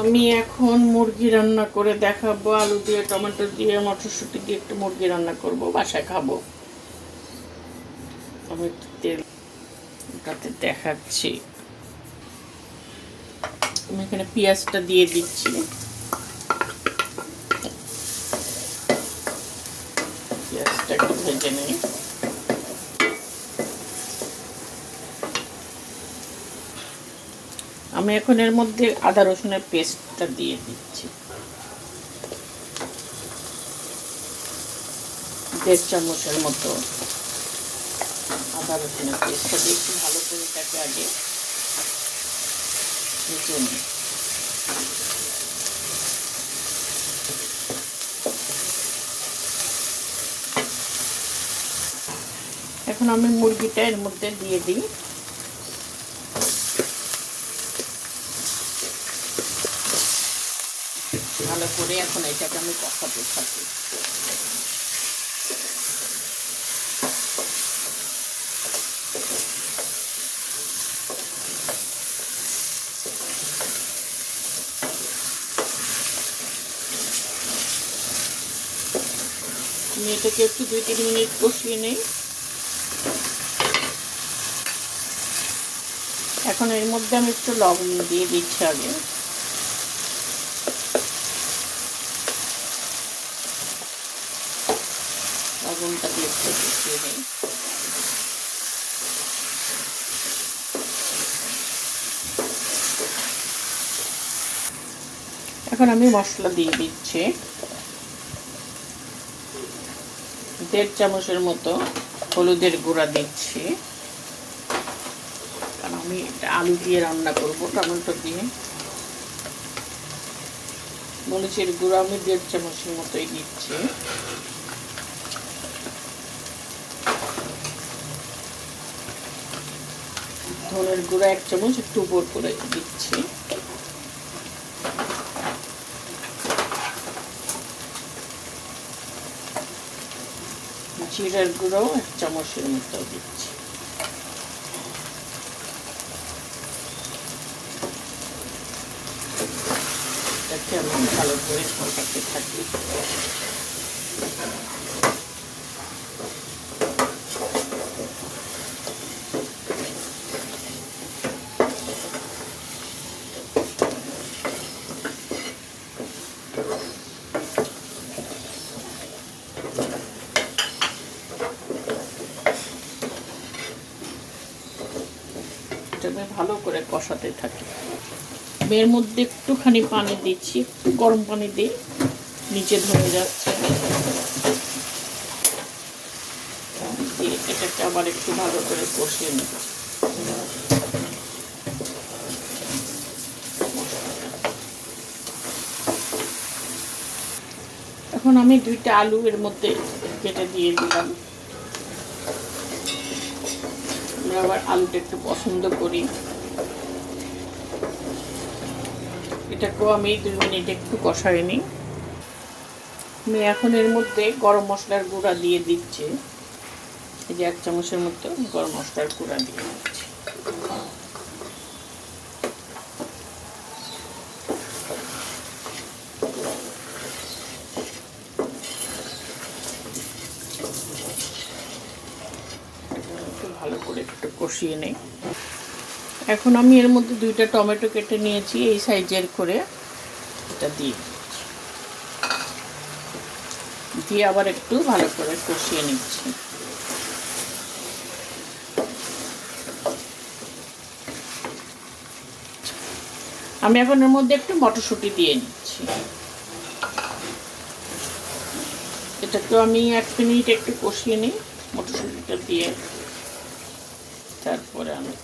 আমি এখন মুরগি রান্না করে দেখাবো। আলু দিয়ে, টমেটো দিয়ে, মটরশুঁটি দিয়ে একটু মুরগি রান্না করব, বাসায় খাবো। আমি একটু তেল ওটাতে দেখাচ্ছি। আমি এখানে পেঁয়াজটা দিয়ে দিচ্ছি। পেঁয়াজটা একটু ভেজে নেই। আমি এখন এর মধ্যে আদা রসুনের পেস্টটা দিয়ে দিচ্ছি, 1.5 চামচের মতো আদা রসুনের পেস্টটা দিয়ে একটু ভালো করে এটাকে আগে ভেজে নিই। এখন আমি মুরগিটা এর মধ্যে দিয়ে দিই। ভালো করে এখন এটাকে আমি কষাতে থাকি। আমি এটাকে একটু 2-3 মিনিট কষিয়ে নেই। এখন এর মধ্যে আমি একটু লবণ দিয়ে দিচ্ছি আগে। লবণটা দিয়ে একটু কষিয়ে নেই। এখন আমি মশলা দিয়ে দিচ্ছি, 1.5 চামচের মতো হলুদের গুঁড়া দিচ্ছি, কারণ আমি এটা আলু দিয়ে রান্না করব, টমেটো দিয়ে। মরিচের গুঁড়া আমি 1.5 চামচের মতোই দিচ্ছি। ধনের গুঁড়া 1 চামচ একটু উপর করে দিচ্ছি। জিরার গুঁড়াও 1 চামচের মতো দিচ্ছি। এটাকে আমি ভালো করে কষাতে থাকি। আমি ভালো করে কষাতে থাকি। এর মধ্যে একটুখানি পানি দিচ্ছি, একটু গরম পানি দিই, নিচে ধরে যাচ্ছে। এটাকে আবার একটু ভালো করে কষিয়ে নিচ্ছি। এখন আমি 2টা আলু এর মধ্যে কেটে দিয়ে দিলাম। আমরা আবার আলুটা একটু পছন্দ করি। এটাকেও আমি 2 মিনিট একটু কষাই নিই। আমি এখন এর মধ্যে গরম মশলার গুঁড়া দিয়ে দিচ্ছি, এই যে 1 চামচের মতো গরম মশলার গুঁড়া দিয়ে দিচ্ছি। ভালো করে একটু কষিয়ে নেই। এখন আমি এর মধ্যে 2টা টমেটো কেটে নিয়েছি, এই সাইজের করে এটা দিয়ে দিয়ে আবার একটু ভালো করে কষিয়ে নিচ্ছি। আমি এখন এর মধ্যে একটু মটরশুঁটি দিয়ে নিচ্ছি। এটাকেও আমি 1 মিনিট একটু কষিয়ে নিই মটরশুঁটিটা দিয়ে। তারপরে আমি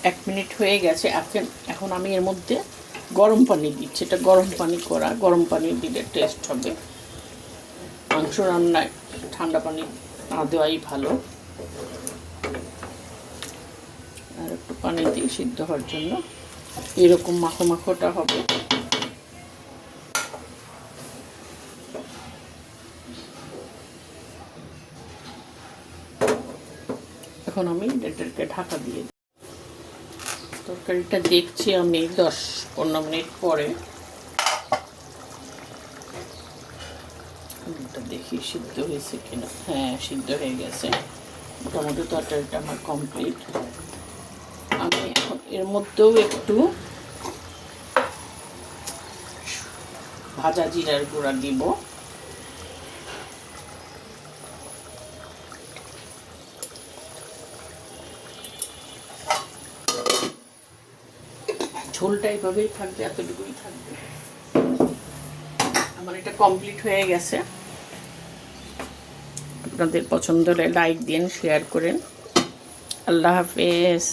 1 মিনিট হয়ে গেছে। এখন আমি এর মধ্যে গরম পানি দিচ্ছি। এটা গরম পানি করা, গরম পানি দিলে টেস্ট হবে। মাংস রান্নায় ঠান্ডা পানি না দেওয়াই ভালো। আর একটু পানি দিই সিদ্ধ হওয়ার জন্য, এরকম মাখো মাখোটা হবে। এখন আমি এটাকে ঢাকা দিয়ে তরকারিটা দেখছি আমি 10-15 মিনিট পরে। দেখি সিদ্ধ হয়েছে কিনা। হ্যাঁ, সিদ্ধ হয়ে গেছে মোটামুটি। তরকারিটা আমার কমপ্লিট। আমি এখন এর মধ্যেও একটু ভাজা জিরার গুঁড়া দিব। ঝোলটা এইভাবেই থাকবে, এতটুকুই থাকবে। আমার এটা কমপ্লিট হয়ে গেছে। আপনাদের পছন্দ হলে লাইক দিন, শেয়ার করেন। আল্লাহ হাফেজ।